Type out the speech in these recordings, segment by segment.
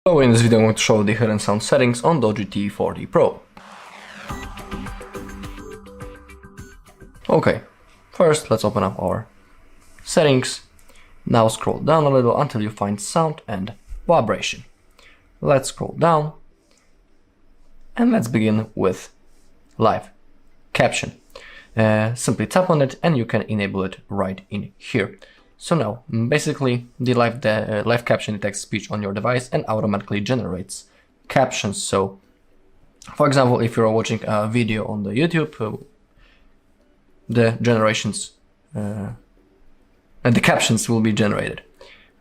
So in this video I'm going to show the hidden sound settings on DOOGEE T40 Pro. Okay, first let's open up our settings. Now scroll down a little until you find sound and vibration. Let's scroll down and let's begin with live caption. Simply tap on it and you can enable it right in here. So now, basically, the live caption detects speech on your device and automatically generates captions. So, for example, if you're watching a video on the YouTube, the generations and the captions will be generated.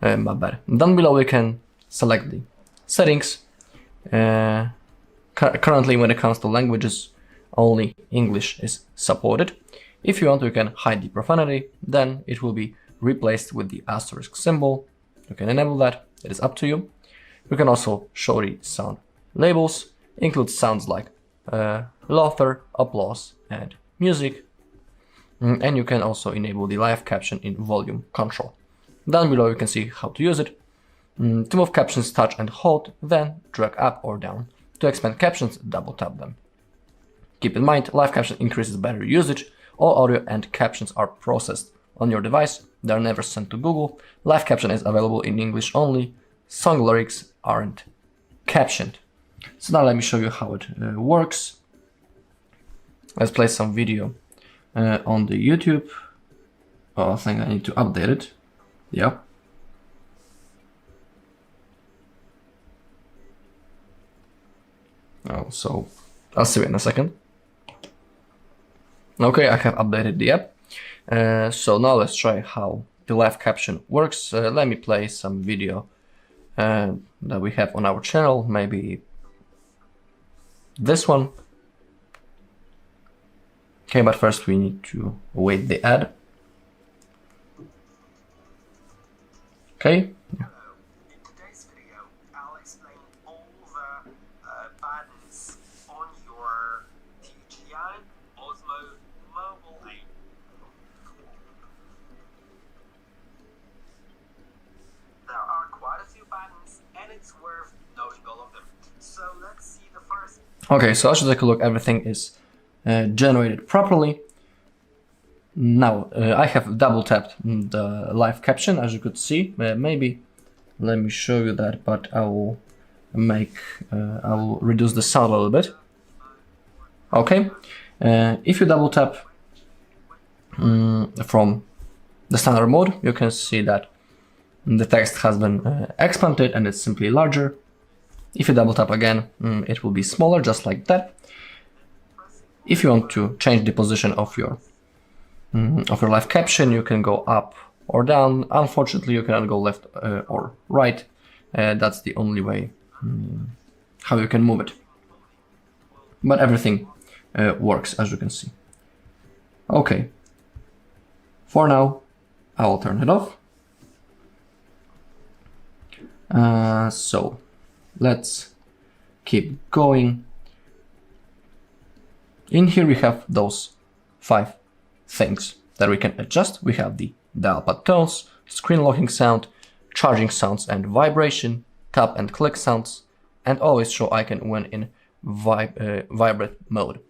My bad. Down below, we can select the settings. Currently, when it comes to languages, only English is supported. If you want, you can hide the profanity. Then it will be replaced with the asterisk symbol. You can enable that, it is up to you. You can also show the sound labels, include sounds like laughter, applause and music. And you can also enable the live caption in volume control. Down below you can see how to use it. To move captions, touch and hold, then drag up or down. To expand captions, double tap them. Keep in mind, live caption increases battery usage. All audio and captions are processed on your device. They are never sent to Google. Live caption is available in English only. Song lyrics aren't captioned. So now let me show you how it works. Let's play some video on the YouTube. Oh, I think I need to update it. Yeah. Oh, so I'll see you in a second. Okay, I have updated the app. So now let's try how the live caption works. Let me play some video that we have on our channel, maybe this one. Okay, but first we need to wait the ad. Okay. In today's video, I'll explain all the buttons on your DJI Osmo Mobile 8. There are quite a few buttons and it's worth knowing all of them. So let's see the first. Okay, so let's take a look. Everything is generated properly. Now I have double tapped the live caption, as you could see. Maybe let me show you that, but I will reduce the sound a little bit. Okay, if you double tap from the standard mode, you can see that the text has been expanded and it's simply larger. If you double tap again, it will be smaller, just like that. If you want to change the position of your live caption, you can go up or down. Unfortunately, you cannot go left or right. That's the only way how you can move it. But everything works, as you can see. Okay. For now, I will turn it off. So let's keep going. In here we have those 5 things that we can adjust. We have the dial pad tones, screen locking sound, charging sounds and vibration, tap and click sounds, and always show icon when in vibrate mode.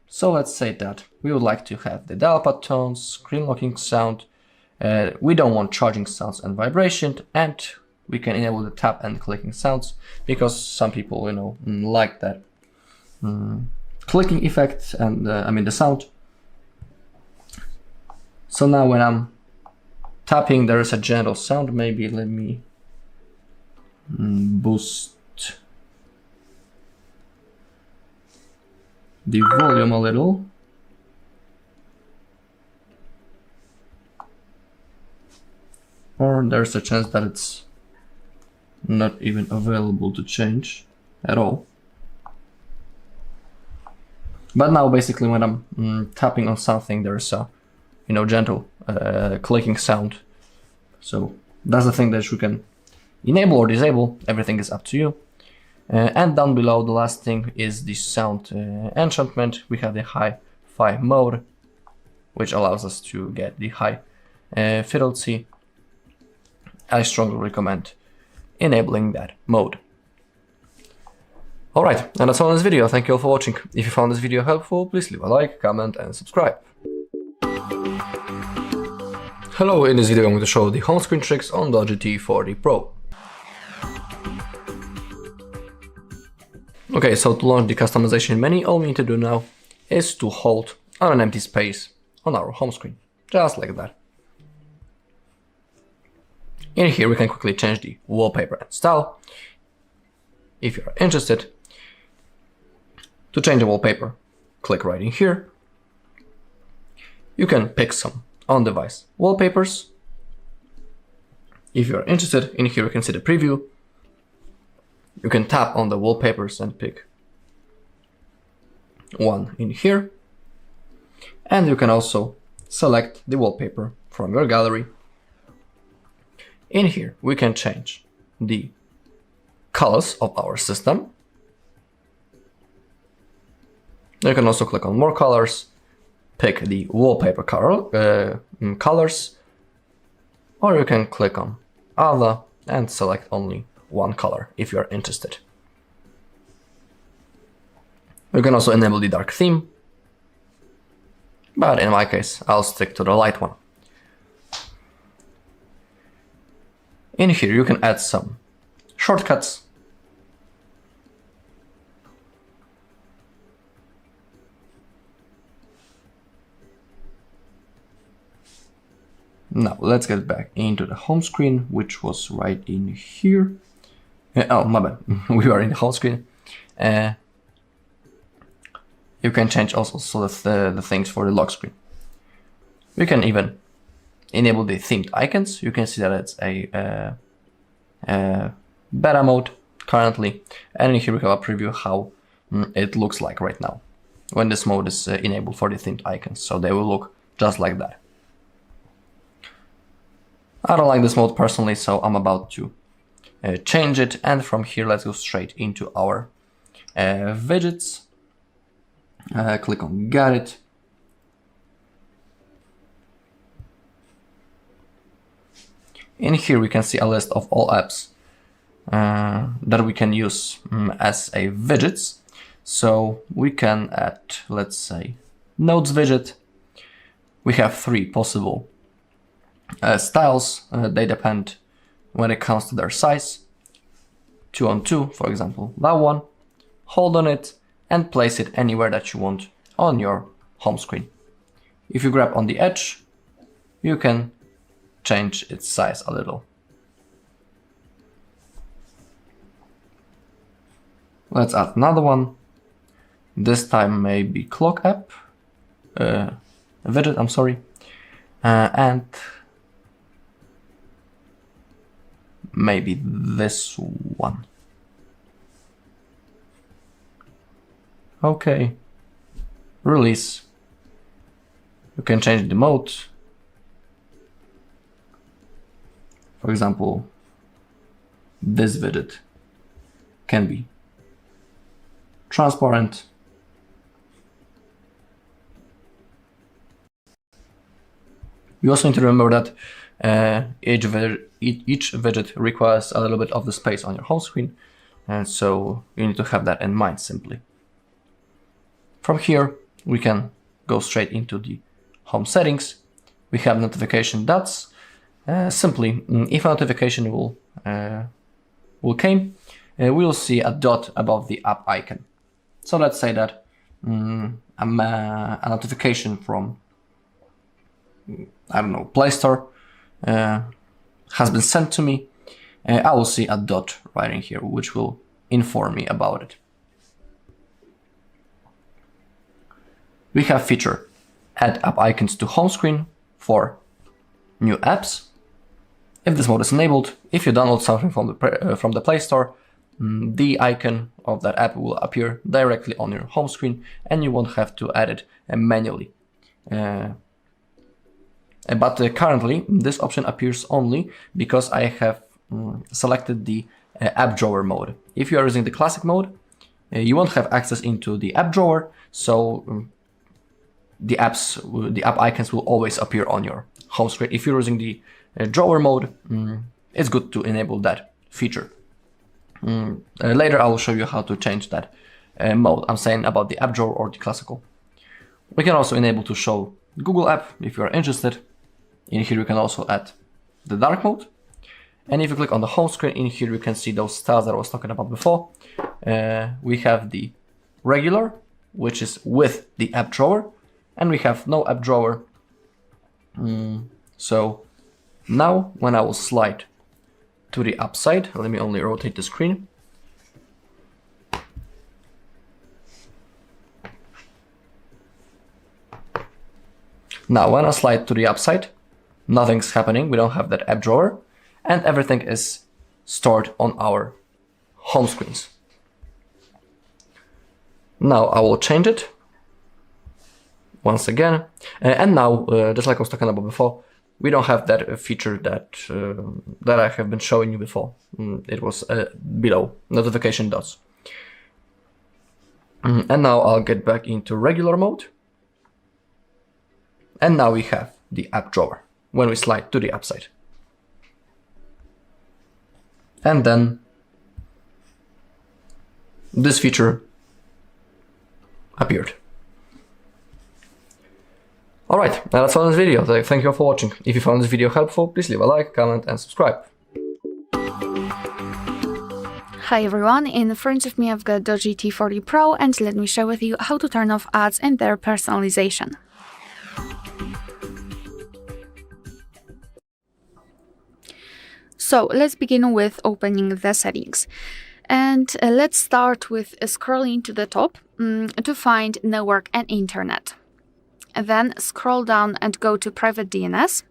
So let's say that we would like to have the dial pad tones, screen locking sound. We don't want charging sounds and vibration, and we can enable the tap and clicking sounds because some people, like that clicking effect and the sound. So now when I'm tapping, there is a gentle sound. Maybe let me boost the volume a little. Or there's a chance that it's not even available to change at all. But now basically when I'm tapping on something, there's a gentle clicking sound. So that's the thing that you can enable or disable. Everything is up to you. And down below, the last thing is the sound enhancement. We have the hi-fi mode, which allows us to get the high fidelity. I strongly recommend enabling that mode. Alright, and that's all in this video. Thank you all for watching. If you found this video helpful, please leave a like, comment and subscribe. Hello, in this video I'm going to show the home screen tricks on DOOGEE T40 Pro. Okay, so to launch the customization menu, all we need to do now is to hold on an empty space on our home screen, just like that. In here we can quickly change the wallpaper and style. If you are interested, to change the wallpaper, click right in here. You can pick some on-device wallpapers. If you are interested, in here you can see the preview. You can tap on the wallpapers and pick one in here. And you can also select the wallpaper from your gallery. In here we can change the colors of our system. You can also click on more colors, pick the wallpaper colors, or you can click on other and select only one color if you are interested. You can also enable the dark theme, but in my case I'll stick to the light one. In here you can add some shortcuts. Now let's get back into the home screen, which was right in here. Oh, my bad. We are in the home screen. You can change also the things for the lock screen. You can even enable the themed icons. You can see that it's a beta mode currently, and in here we have a preview how it looks like right now when this mode is enabled for the themed icons. So they will look just like that. I don't like this mode personally, so I'm about to change it, and from here let's go straight into our widgets. Click on Get It. In here we can see a list of all apps that we can use as a widgets. So we can add, let's say, notes widget. We have 3 possible styles. They depend when it comes to their size. 2 on 2, for example, that one. Hold on it and place it anywhere that you want on your home screen. If you grab on the edge, you can change its size a little. Let's add another one. This time maybe clock app, widget, I'm sorry, and maybe this one. Okay, release. You can change the mode. For example, this widget can be transparent. You also need to remember that each widget requires a little bit of the space on your home screen, and so you need to have that in mind simply. From here, we can go straight into the home settings. We have notification dots. Simply, if a notification will came, we'll see a dot above the app icon. So let's say that a notification from, I don't know, Play Store has been sent to me. I will see a dot right in here, which will inform me about it. We have feature add app icons to home screen for new apps. If this mode is enabled, if you download something from the Play Store, the icon of that app will appear directly on your home screen and you won't have to add it manually. But currently this option appears only because I have selected the app drawer mode. If you are using the classic mode, you won't have access into the app drawer, so the app icons will always appear on your home screen. If you're using the drawer mode, it's good to enable that feature. Later I will show you how to change that mode. I'm saying about the app drawer or the classical. We can also enable to show Google app if you are interested. In here you can also add the dark mode. And if you click on the home screen, in here you can see those styles that I was talking about before. We have the regular, which is with the app drawer, and we have no app drawer. So now when I will slide to the app side, let me only rotate the screen. Now when I slide to the app side, nothing's happening. We don't have that app drawer, and everything is stored on our home screens. Now I will change it once again, and now just like I was talking about before, we don't have that feature that that I have been showing you before. It was below notification dots. And now I'll get back into regular mode, and now we have the app drawer when we slide to the app side. And then this feature appeared. Alright, that's all in this video. Thank you all for watching. If you found this video helpful, please leave a like, comment and subscribe. Hi everyone, in front of me I've got DOOGEE T40 Pro, and let me share with you how to turn off ads and their personalization. So let's begin with opening the settings. And let's start with scrolling to the top to find network and internet. And then scroll down and go to private DNS.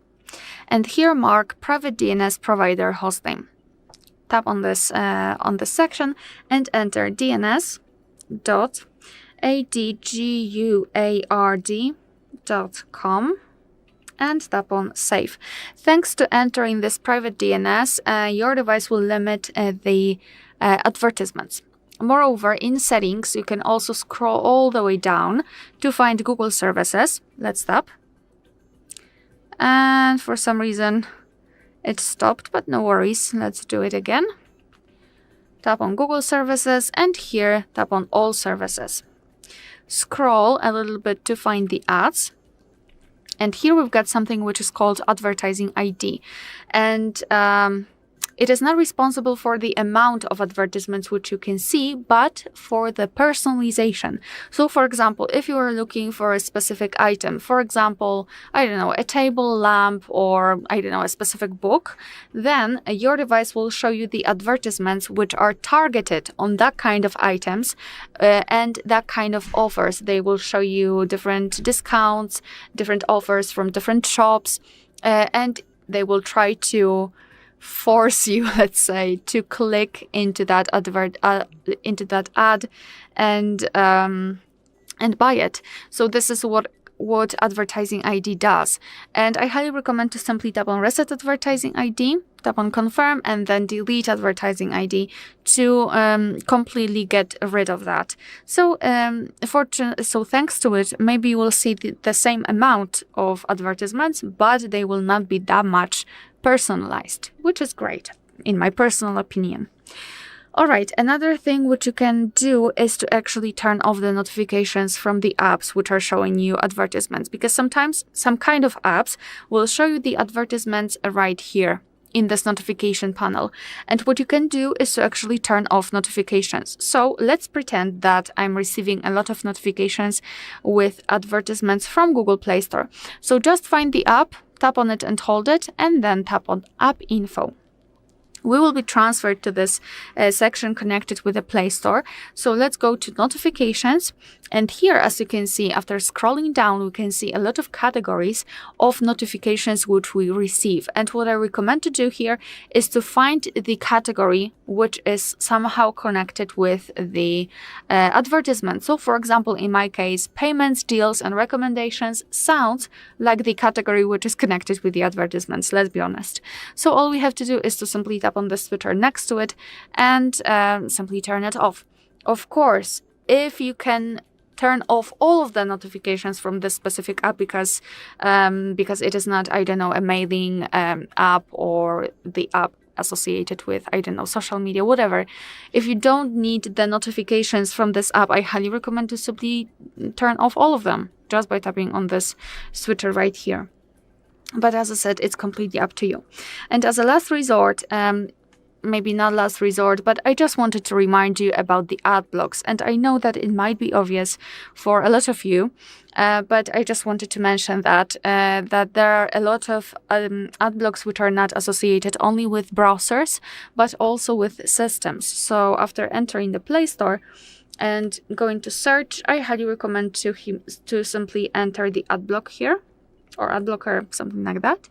And here mark private DNS provider hostname. Tap on this section and enter dns.adguard.com. and tap on save. Thanks to entering this private DNS, your device will limit the advertisements. Moreover, in settings, you can also scroll all the way down to find Google services. Let's tap. And for some reason it stopped, but no worries. Let's do it again. Tap on Google services and here tap on all services. Scroll a little bit to find the ads. And here we've got something which is called advertising ID. And it is not responsible for the amount of advertisements which you can see, but for the personalization. So for example, if you are looking for a specific item, for example, I don't know, a table lamp or I don't know, a specific book, then your device will show you the advertisements which are targeted on that kind of items and that kind of offers. They will show you different discounts, different offers from different shops, and they will try to force you, let's say, to click into that ad and buy it. So this is what advertising ID does. And I highly recommend to simply tap on reset advertising ID, tap on confirm, and then delete advertising ID to completely get rid of that. So thanks to it, maybe you will see the same amount of advertisements, but they will not be that much personalized, which is great, in my personal opinion. Alright, another thing which you can do is to actually turn off the notifications from the apps which are showing you advertisements, because sometimes some kind of apps will show you the advertisements right here in this notification panel. And what you can do is to actually turn off notifications. So let's pretend that I'm receiving a lot of notifications with advertisements from Google Play Store. So just find the app, tap on it and hold it, and then tap on App Info. We will be transferred to this section connected with the Play Store. So let's go to notifications. And here, as you can see, after scrolling down, we can see a lot of categories of notifications which we receive. And what I recommend to do here is to find the category which is somehow connected with the advertisement. So for example, in my case, payments, deals, and recommendations sounds like the category which is connected with the advertisements, let's be honest. So all we have to do is to simply tap on the switcher next to it and simply turn it off. Of course, if you can turn off all of the notifications from this specific app because it is not, I don't know, a mailing app, or the app associated with, I don't know, social media, whatever. If you don't need the notifications from this app, I highly recommend to simply turn off all of them just by tapping on this switcher right here. But as I said, it's completely up to you. And as a last resort, maybe not last resort, but I just wanted to remind you about the ad blocks. And I know that it might be obvious for a lot of you, but I just wanted to mention that that there are a lot of ad blocks which are not associated only with browsers, but also with systems. So after entering the Play Store and going to search, I highly recommend to simply enter the ad block here, or ad blocker, something like that,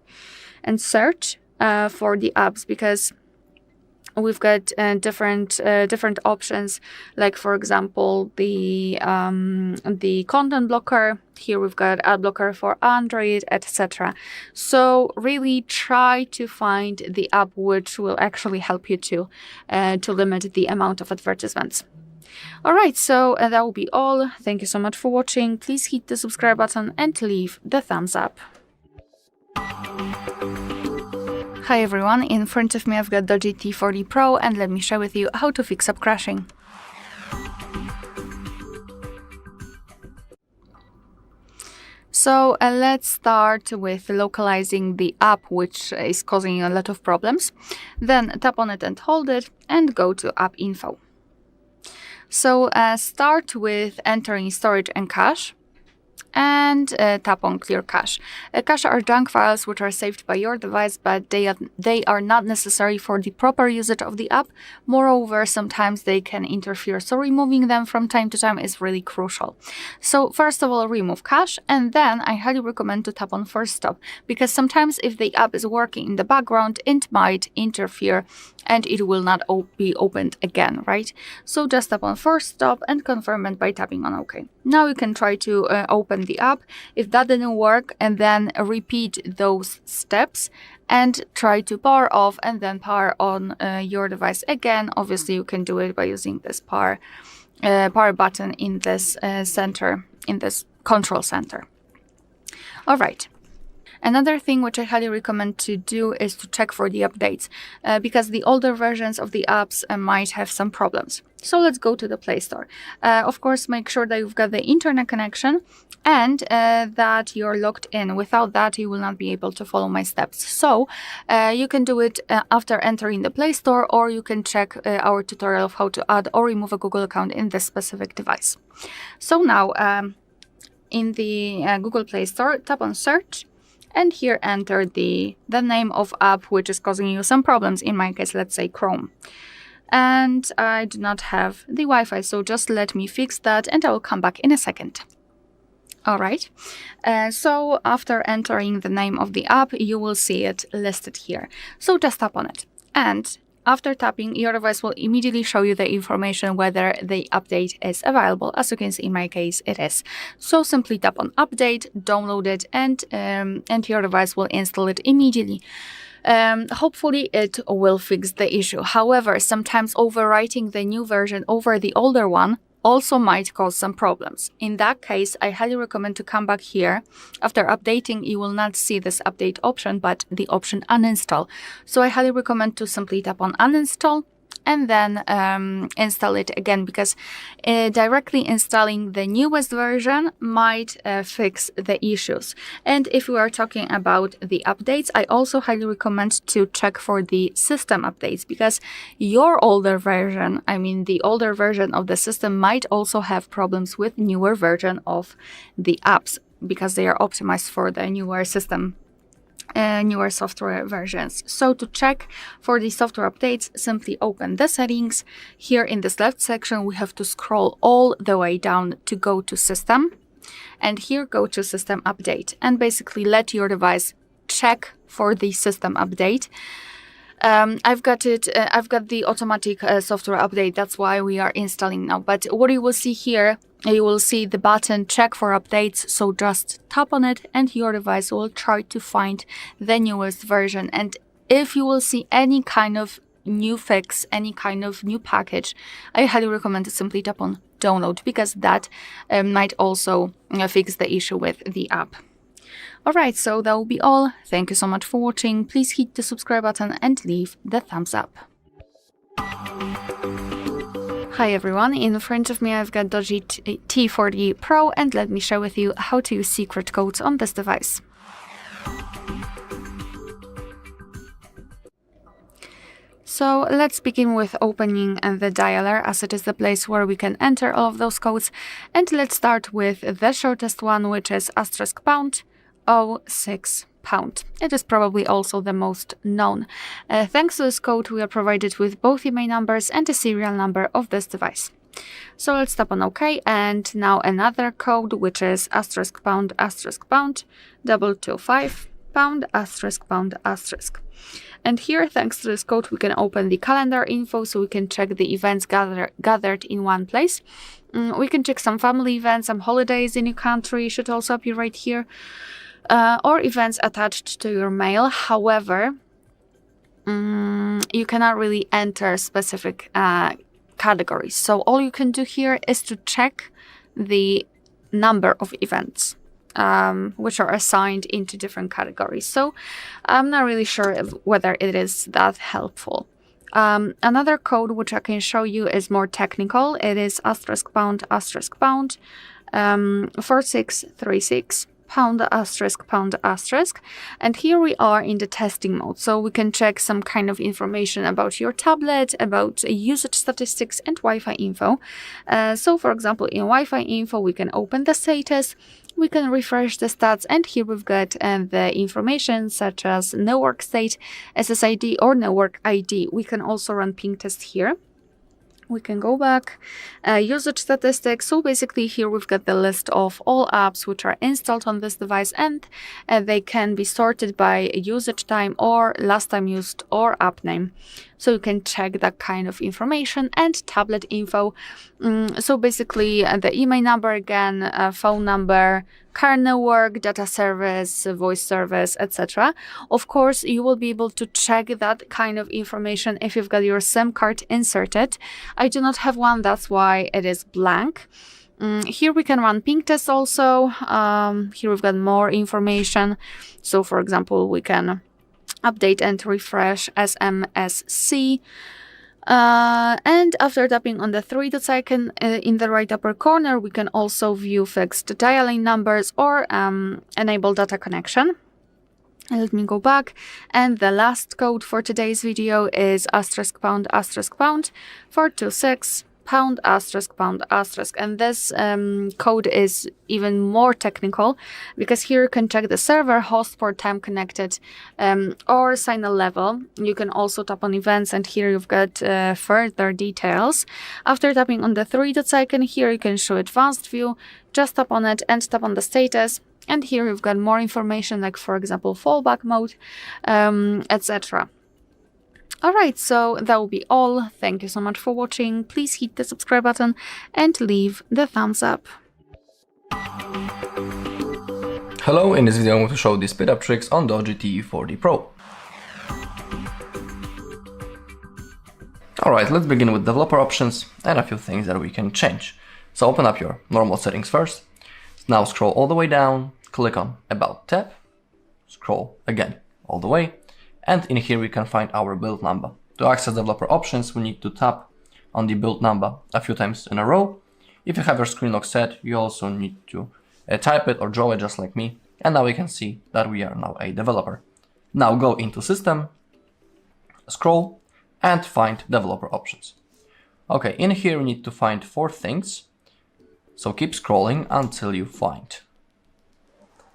and search for the apps, because we've got different options, like for example the content blocker. Here we've got ad blocker for Android, etc. So really try to find the app which will actually help you to limit the amount of advertisements. Alright, so that will be all. Thank you so much for watching. Please hit the subscribe button and leave the thumbs up. Hi everyone, in front of me I've got DOOGEE T40 Pro, and let me share with you how to fix up crashing. So let's start with localizing the app which is causing you a lot of problems. Then tap on it and hold it and go to App Info. So start with entering storage and cache, and tap on Clear Cache. Cache are junk files which are saved by your device, but they are not necessary for the proper usage of the app. Moreover, sometimes they can interfere, so removing them from time to time is really crucial. So first of all, remove cache, and then I highly recommend to tap on Force Stop, because sometimes if the app is working in the background, it might interfere and it will not be opened again, right? So just tap on Force Stop and confirm it by tapping on OK. Now you can try to open the app. If that didn't work, and then repeat those steps and try to power off and then power on your device again. Obviously you can do it by using this power button in this center, in this control center. All right. Another thing which I highly recommend to do is to check for the updates, because the older versions of the apps might have some problems. So let's go to the Play Store. Of course, make sure that you've got the internet connection and that you're logged in. Without that, you will not be able to follow my steps. So you can do it after entering the Play Store, or you can check our tutorial of how to add or remove a Google account in this specific device. So now in the Google Play Store, tap on Search. And here enter the name of app which is causing you some problems. In my case, let's say Chrome. And I do not have the Wi-Fi, so just let me fix that and I will come back in a second. Alright, so after entering the name of the app, you will see it listed here. So just tap on it. And after tapping, your device will immediately show you the information whether the update is available. As you can see, in my case, it is. So simply tap on Update, download it, and your device will install it immediately. Hopefully it will fix the issue. However, sometimes overwriting the new version over the older one also might cause some problems. In that case, I highly recommend to come back here. After updating, you will not see this update option, but the option uninstall. So I highly recommend to simply tap on uninstall and then install it again, because directly installing the newest version might fix the issues. And if we are talking about the updates, I also highly recommend to check for the system updates, because your older version, I mean the older version of the system, might also have problems with newer version of the apps, because they are optimized for the newer system, newer software versions. So to check for the software updates, simply open the settings. Here in this left section, we have to scroll all the way down to go to System, and here go to System Update, and basically let your device check for the system update. I've got the automatic software update. That's why we are installing now. But what you will see here, you will see the button check for updates. So just tap on it and your device will try to find the newest version. And if you will see any kind of new fix, any kind of new package, I highly recommend to simply tap on download, because that might also fix the issue with the app. Alright, so that will be all. Thank you so much for watching. Please hit the subscribe button and leave the thumbs up. Hi everyone, in front of me I've got DOOGEE T40 Pro, and let me share with you how to use secret codes on this device. So let's begin with opening the dialer, as it is the place where we can enter all of those codes. And let's start with the shortest one, which is *#06#. It is probably also the most known. Thanks to this code, we are provided with both IMEI numbers and the serial number of this device. So let's tap on OK, and now another code, which is *##225#*##*#. And here, thanks to this code, we can open the calendar info, so we can check the events gathered in one place. We can check some family events, some holidays in your country should also appear right here, or events attached to your mail. However, you cannot really enter specific categories. So all you can do here is to check the number of events, which are assigned into different categories. So I'm not really sure whether it is that helpful. Another code which I can show you is more technical. It is *##4636###, and here we are in the testing mode, so we can check some kind of information about your tablet, about usage statistics and Wi-Fi info. So for example, in Wi-Fi info, we can open the status, we can refresh the stats, and here we've got the information such as no work state, SSID or no work ID. We can also run ping test here. We can go back, usage statistics. So basically here we've got the list of all apps which are installed on this device, and they can be sorted by usage time or last time used or app name. So you can check that kind of information, and tablet info. So basically the IMEI number again, phone number, current network, data service, voice service, etc. Of course, you will be able to check that kind of information if you've got your SIM card inserted. I do not have one, that's why it is blank. Here we can run ping test also. Here we've got more information. So for example, we can update and refresh SMSC. And after tapping on the 3 dots icon in the right upper corner, we can also view fixed dialing numbers or enable data connection. Let me go back, and the last code for today's video is *##426###, and this code is even more technical, because here you can check the server, host, port, time connected, or signal level. You can also tap on events, and here you've got further details. After tapping on the 3 dots icon here, you can show advanced view. Just tap on it and tap on the status, and here you've got more information, like for example fallback mode, etc. Alright, so that will be all. Thank you so much for watching. Please hit the subscribe button and leave the thumbs up. Hello, in this video I'm going to show the speed up tricks on DOOGEE T40 Pro. Alright, let's begin with developer options and a few things that we can change. So open up your normal settings first. Now scroll all the way down, click on About tab, scroll again all the way, and in here we can find our build number. To access developer options, we need to tap on the build number a few times in a row. If you have your screen lock set, you also need to type it or draw it just like me, and now we can see that we are now a developer. Now go into System, scroll, and find developer options. Okay, in here we need to find 4 things, so keep scrolling until you find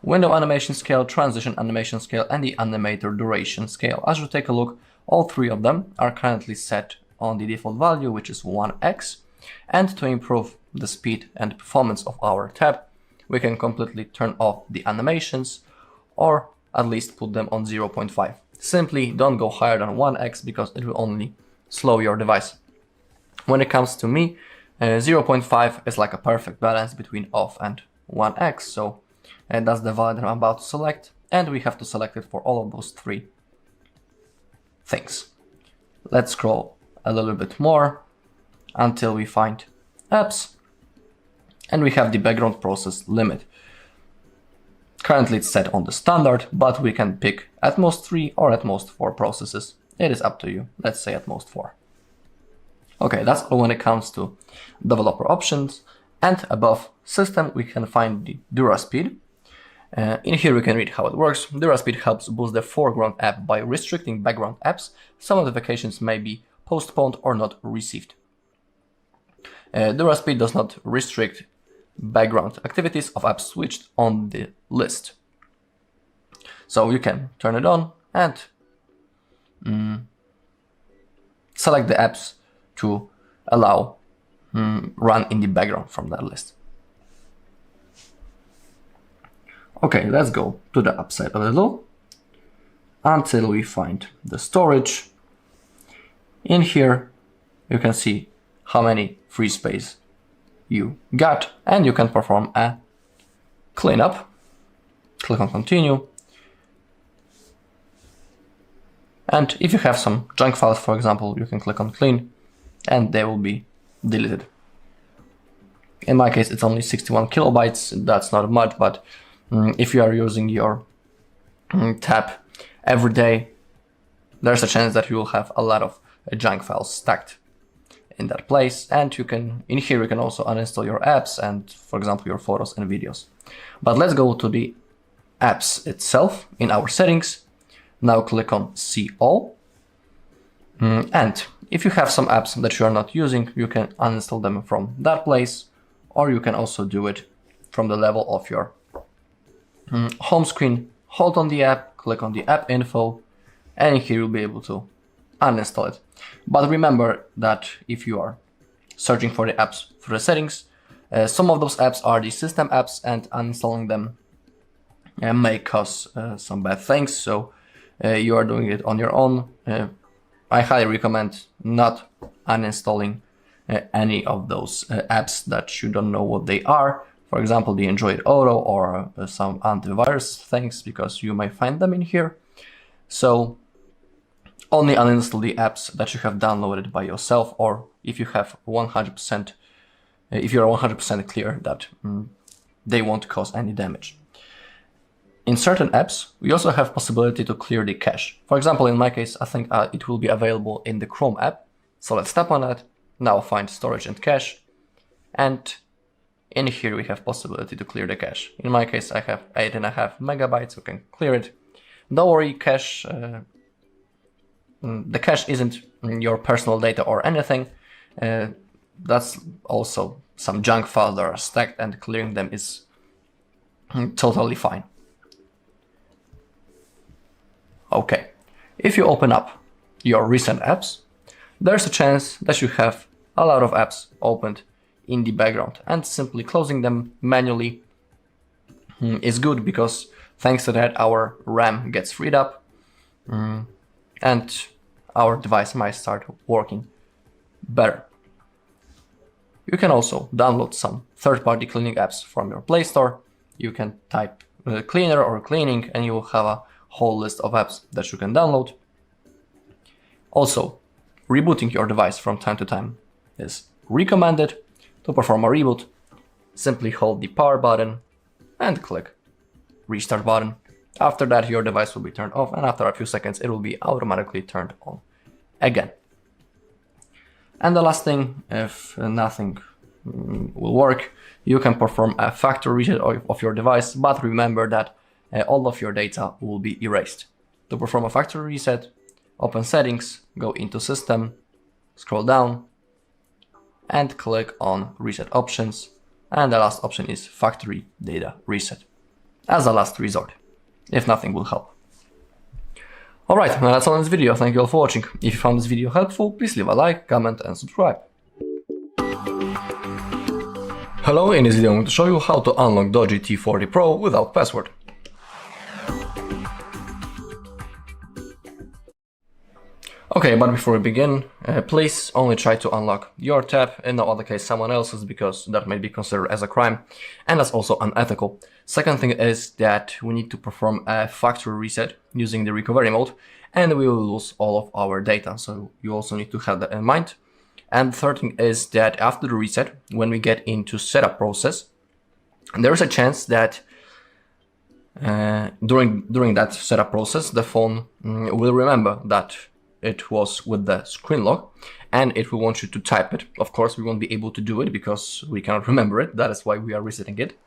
window animation scale, transition animation scale, and the animator duration scale. As you take a look, all 3 of them are currently set on the default value, which is 1x. And to improve the speed and performance of our tab, we can completely turn off the animations, or at least put them on 0.5. Simply don't go higher than 1x, because it will only slow your device. When it comes to me, 0.5 is like a perfect balance between off and 1x, so and that's the value that I'm about to select, and we have to select it for all of those 3 things. Let's scroll a little bit more until we find apps, and we have the background process limit. Currently it's set on the standard, but we can pick at most 3 or at most 4 processes. It is up to you. Let's say at most 4. Okay, that's all when it comes to developer options. And above system, we can find the DuraSpeed. In here we can read how it works. DuraSpeed helps boost the foreground app by restricting background apps. Some notifications may be postponed or not received. DuraSpeed does not restrict background activities of apps switched on the list. So you can turn it on and select the apps to allow run in the background from that list. Okay, let's go to the upside a little until we find the storage. In here you can see how many free space you got, and you can perform a cleanup. Click on continue. And if you have some junk files, for example, you can click on clean and they will be deleted. In my case, it's only 61 kilobytes. That's not much, but if you are using your tab every day, there's a chance that you will have a lot of junk files stacked in that place. And you can, in here, you can also uninstall your apps and, for example, your photos and videos. But let's go to the apps itself in our settings. Now click on See All. And if you have some apps that you are not using, you can uninstall them from that place, or you can also do it from the level of your home screen. Hold on the app, click on the app info, and here you'll be able to uninstall it. But remember that if you are searching for the apps through the settings, some of those apps are the system apps, and uninstalling them may cause some bad things. So you are doing it on your own. I highly recommend not uninstalling any of those apps that you don't know what they are. For example, the Android Auto or some antivirus things, because you may find them in here. So only uninstall the apps that you have downloaded by yourself, or if you have 100%, if you're 100% clear that they won't cause any damage. In certain apps, we also have possibility to clear the cache. For example, in my case, I think it will be available in the Chrome app. So let's tap on that. Now find storage and cache. And in here we have possibility to clear the cache. In my case, I have 8.5 megabytes. We can clear it. Don't worry, cache. The cache isn't your personal data or anything. That's also some junk files that are stacked, and clearing them is totally fine. Okay, if you open up your recent apps, there's a chance that you have a lot of apps opened in the background, and simply closing them manually is good, because thanks to that our RAM gets freed up and our device might start working better. You can also download some third-party cleaning apps from your Play Store. You can type cleaner or cleaning and you will have a whole list of apps that you can download. Also, rebooting your device from time to time is recommended. To perform a reboot, simply hold the power button and click restart button. After that, your device will be turned off, and after a few seconds, it will be automatically turned on again. And the last thing, if nothing will work, you can perform a factory reset of your device, but remember that all of your data will be erased. To perform a factory reset, open Settings, go into System, scroll down, and click on Reset Options, and the last option is Factory Data Reset, as a last resort, if nothing will help. Alright, well, that's all in this video. Thank you all for watching. If you found this video helpful, please leave a like, comment and subscribe. Hello, in this video I'm going to show you how to unlock DOOGEE T40 Pro without password. Okay, but before we begin, please only try to unlock your tab, in no other case someone else's, because that may be considered as a crime, and that's also unethical. Second thing is that we need to perform a factory reset using the recovery mode, and we will lose all of our data, so you also need to have that in mind. And third thing is that after the reset, when we get into setup process, there is a chance that during that setup process, the phone will remember that it was with the screen lock, and it will want you to type it. Of course, we won't be able to do it because we cannot remember it. That is why we are resetting it.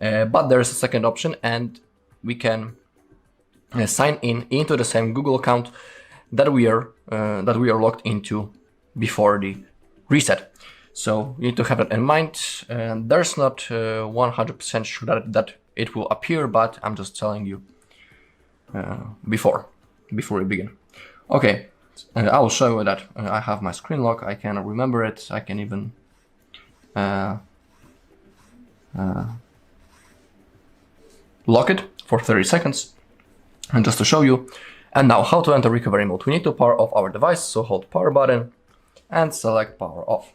But there is a second option, and we can sign into the same Google account that we are logged into before the reset. So you need to have that in mind. There's not 100% sure that it will appear, but I'm just telling you before we begin. Okay, I will show you that I have my screen lock. I can remember it. I can even lock it for 30 seconds, and just to show you. And now, how to enter recovery mode. We need to power off our device, so hold power button and select power off.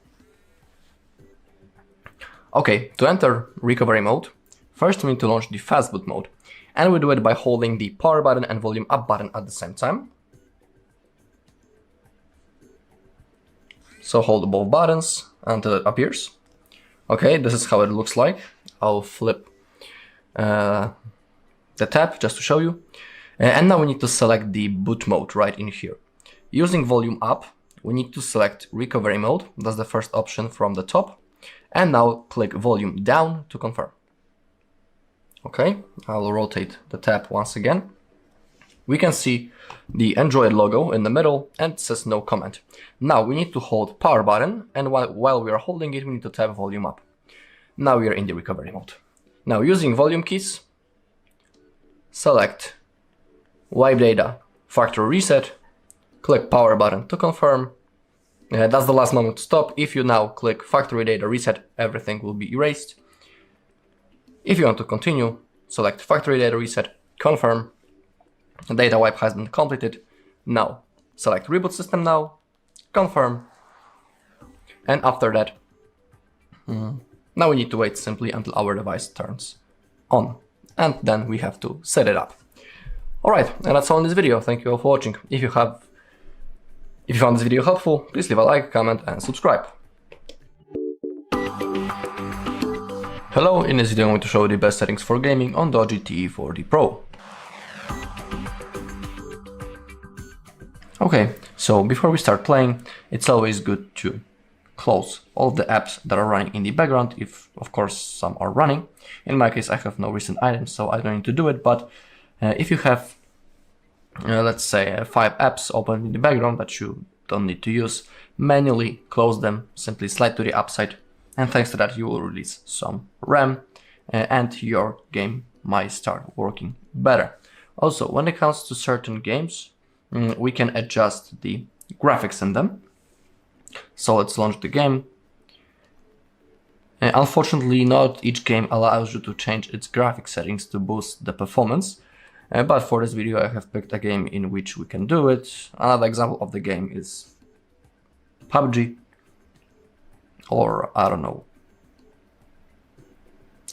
Okay, to enter recovery mode, first we need to launch the fast boot mode, and we do it by holding the power button and volume up button at the same time. So hold both buttons until it appears. Okay, this is how it looks like. I'll flip the tab just to show you. And now we need to select the boot mode right in here. Using volume up, we need to select recovery mode. That's the first option from the top. And now click volume down to confirm. Okay, I'll rotate the tab once again. We can see the Android logo in the middle, and it says no comment. Now we need to hold power button, and while we are holding it, we need to tap volume up. Now we are in the recovery mode. Now using volume keys, select wipe data factory reset, click power button to confirm. That's the last moment to stop. If you now click factory data reset, everything will be erased. If you want to continue, select factory data reset, confirm. The data wipe has been completed. Now select reboot system now, confirm. And after that, now we need to wait simply until our device turns on, and then we have to set it up. Alright, and that's all in this video. Thank you all for watching. If you found this video helpful, please leave a like, comment and subscribe. Hello, in this video I'm going to show you the best settings for gaming on DOOGEE T40 Pro. Okay, so before we start playing, it's always good to close all the apps that are running in the background, if of course some are running. In my case, I have no recent items, so I don't need to do it, but if you have, let's say, 5 apps open in the background that you don't need to use, manually close them, simply slide to the upside, and thanks to that you will release some RAM, and your game might start working better. Also, when it comes to certain games, we can adjust the graphics in them. So let's launch the game. Unfortunately, not each game allows you to change its graphic settings to boost the performance. But for this video I have picked a game in which we can do it. Another example of the game is PUBG, or I don't know,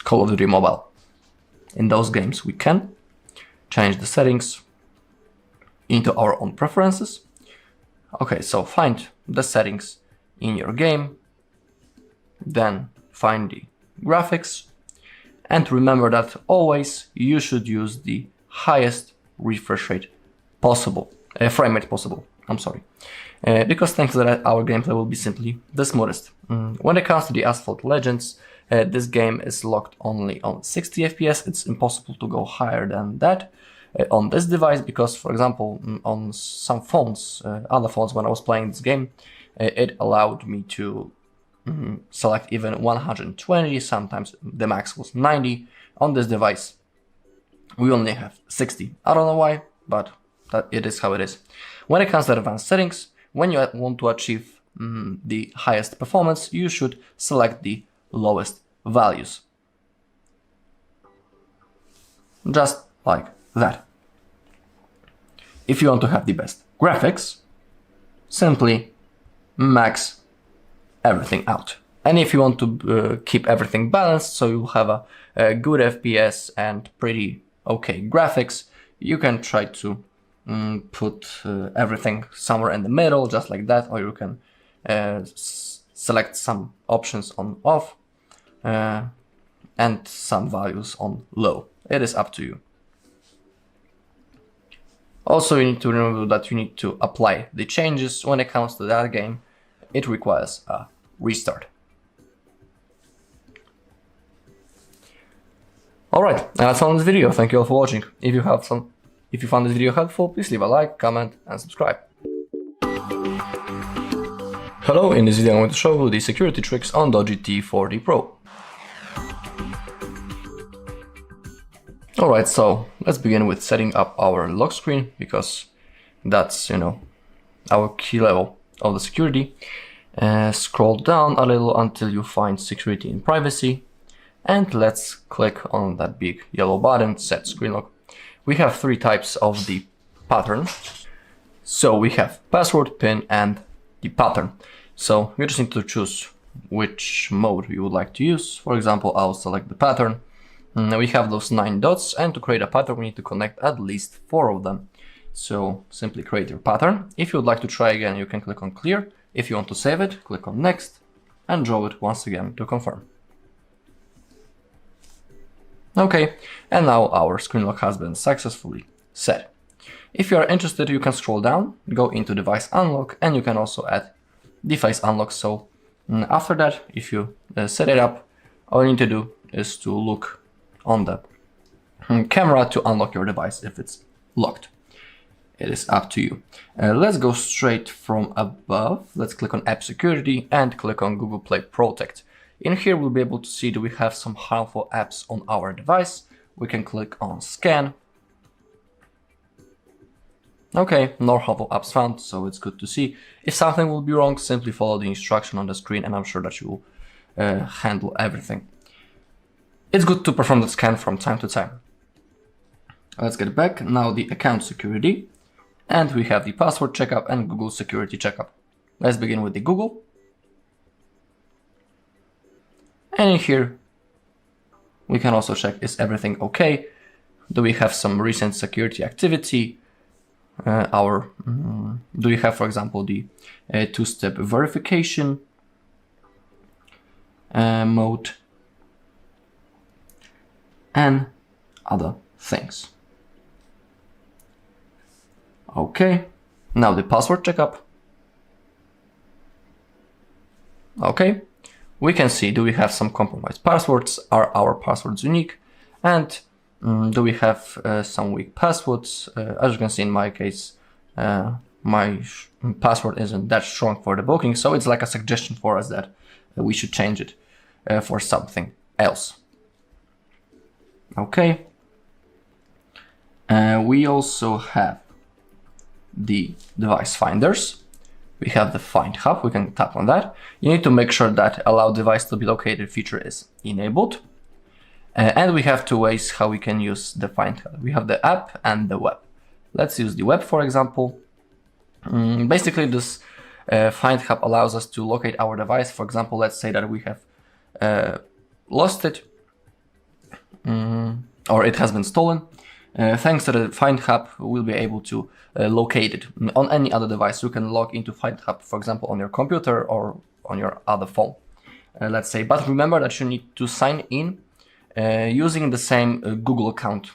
Call of Duty Mobile. In those games we can change the settings into our own preferences. Okay, so find the settings in your game, then find the graphics, and remember that always you should use the highest refresh rate possible, frame rate possible, I'm sorry, because thanks to that our gameplay will be simply the smoothest. When it comes to the Asphalt Legends, this game is locked only on 60 FPS, it's impossible to go higher than that on this device, because for example on some phones, other phones, when I was playing this game, it allowed me to select even 120, sometimes the max was 90. On this device we only have 60. I don't know why, but that it is how it is. When it comes to advanced settings, when you want to achieve the highest performance, you should select the lowest values. Just like that. If you want to have the best graphics, simply max everything out. And if you want to keep everything balanced, so you have a good FPS and pretty okay graphics, you can try to put everything somewhere in the middle, just like that, or you can select some options on off and some values on low. It is up to you. Also, you need to remember that you need to apply the changes. When it comes to that game, it requires a restart. Alright, that's all in this video. Thank you all for watching. If you found this video helpful, please leave a like, comment, and subscribe. Hello, in this video I'm going to show you the security tricks on DOOGEE T40 Pro. Alright, so let's begin with setting up our lock screen, because that's, our key level of the security. Scroll down a little until you find security and privacy, and let's click on that big yellow button, set screen lock. We have three types of the pattern. So we have password, PIN, and the pattern. So you just need to choose which mode you would like to use. For example, I'll select the pattern. We have those 9 dots, and to create a pattern we need to connect at least 4 of them. So simply create your pattern. If you would like to try again, you can click on clear. If you want to save it, click on next and draw it once again to confirm. Okay, and now our screen lock has been successfully set. If you are interested, you can scroll down, go into device unlock, and you can also add device unlock. So after that, if you set it up, all you need to do is to look on the camera to unlock your device if it's locked. It is up to you. Let's go straight from above. Let's click on App Security and click on Google Play Protect. In here, we'll be able to see that we have some harmful apps on our device. We can click on Scan. Okay, no harmful apps found, so it's good to see. If something will be wrong, simply follow the instruction on the screen, and I'm sure that you will handle everything. It's good to perform the scan from time to time. Let's get back. Now the account security, and we have the password checkup and Google security checkup. Let's begin with the Google. And in here, we can also check, is everything okay? Do we have some recent security activity? Do we have, for example, the two-step verification mode and other things. Okay, now the password checkup. Okay, we can see, do we have some compromised passwords? Are our passwords unique? And do we have some weak passwords? As you can see in my case, my password isn't that strong for the booking, so it's like a suggestion for us that we should change it for something else. Okay. We also have the device finders. We have the Find Hub. We can tap on that. You need to make sure that Allow Device to be Located feature is enabled. And we have 2 ways how we can use the Find Hub. We have the app and the web. Let's use the web, for example. Basically, this Find Hub allows us to locate our device. For example, let's say that we have lost it, or it has been stolen. Thanks to the Find Hub, we'll be able to locate it on any other device. You can log into Find Hub, for example, on your computer or on your other phone, let's say. But remember that you need to sign in using the same Google account.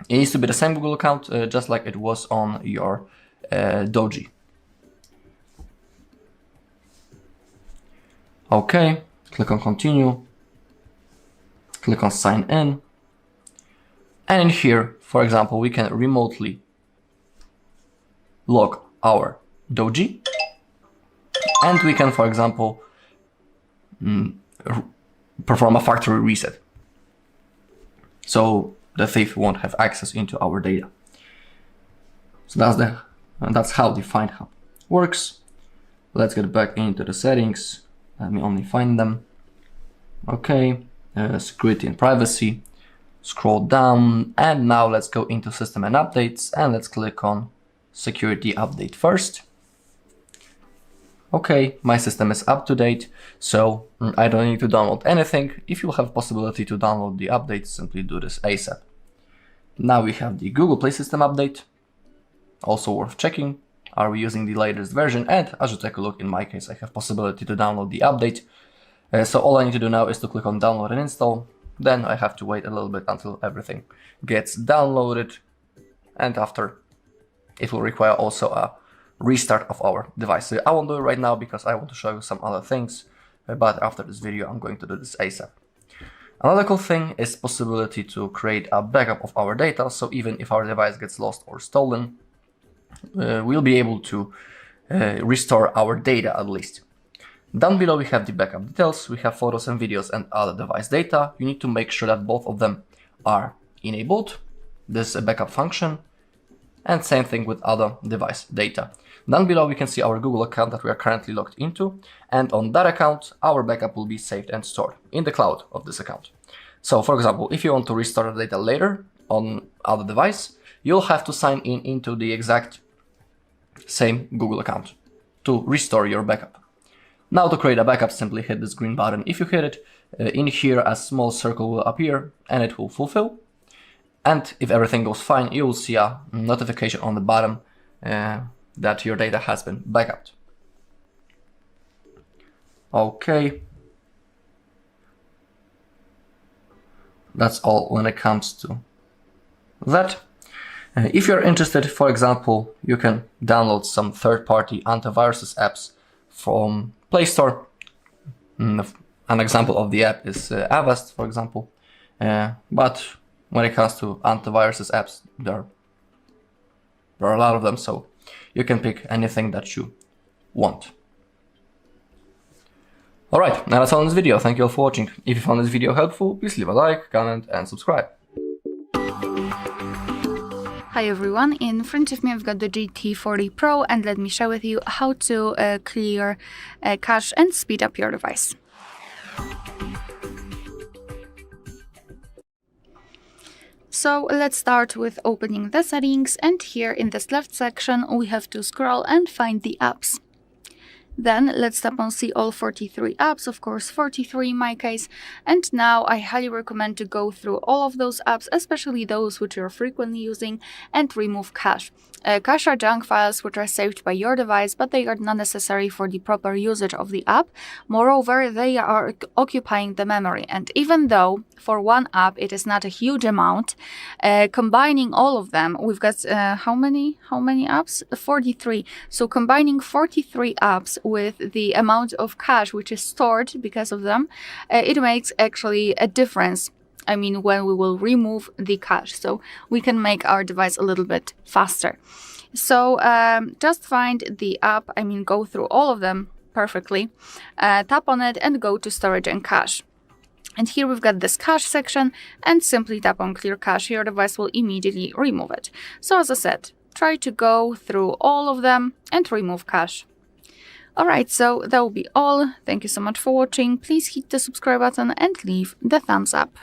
It needs to be the same Google account, just like it was on your DOOGEE. Okay, click on Continue, click on Sign In. And in here, for example, we can remotely log our DOOGEE, and we can, for example, perform a factory reset, so the thief won't have access into our data. So that's how the Find Hub works. Let's get back into the settings. Let me only find them. Okay, security and privacy. Scroll down, and now let's go into System and Updates, and let's click on Security Update first. Okay, my system is up to date, so I don't need to download anything. If you have possibility to download the updates, simply do this ASAP. Now we have the Google Play System Update, also worth checking. Are we using the latest version? And as you take a look, in my case, I have possibility to download the update. So all I need to do now is to click on Download and Install. Then I have to wait a little bit until everything gets downloaded. And after it will require also a restart of our device. So I won't do it right now because I want to show you some other things, but after this video I'm going to do this ASAP. Another cool thing is possibility to create a backup of our data, so even if our device gets lost or stolen, we'll be able to restore our data at least. Down below we have the backup details, we have photos and videos and other device data. You need to make sure that both of them are enabled, this backup function, and same thing with other device data. Down below we can see our Google account that we are currently logged into, and on that account our backup will be saved and stored in the cloud of this account. So for example, if you want to restore the data later on other device, you'll have to sign in into the exact same Google account to restore your backup. Now to create a backup, simply hit this green button. If you hit it, in here a small circle will appear and it will fulfill. And if everything goes fine, you will see a notification on the bottom that your data has been backed. Okay. That's all when it comes to that. If you're interested, for example, you can download some third-party antivirus apps from Play Store. An example of the app is Avast, for example. But when it comes to antivirus apps, there are a lot of them, so you can pick anything that you want. Alright, now that's all in this video. Thank you all for watching. If you found this video helpful, please leave a like, comment and subscribe. Hi everyone, in front of me I've got the DOOGEE T40 Pro, and let me share with you how to clear cache and speed up your device. So let's start with opening the settings, and here in this left section we have to scroll and find the apps. Then let's tap on see all 43 apps, of course 43 in my case, and now I highly recommend to go through all of those apps, especially those which you're frequently using, and remove cache. Cache are junk files which are saved by your device, but they are not necessary for the proper usage of the app. Moreover, they are occupying the memory, and even though for one app it is not a huge amount, combining all of them, we've got how many apps? 43. So combining 43 apps with the amount of cache which is stored because of them, it makes actually a difference. I mean, when we will remove the cache, so we can make our device a little bit faster. So just find the app, I mean, go through all of them perfectly, tap on it and go to storage and cache. And here we've got this cache section, and simply tap on clear cache. Your device will immediately remove it. So as I said, try to go through all of them and remove cache. Alright, so that will be all. Thank you so much for watching. Please hit the subscribe button and leave the thumbs up.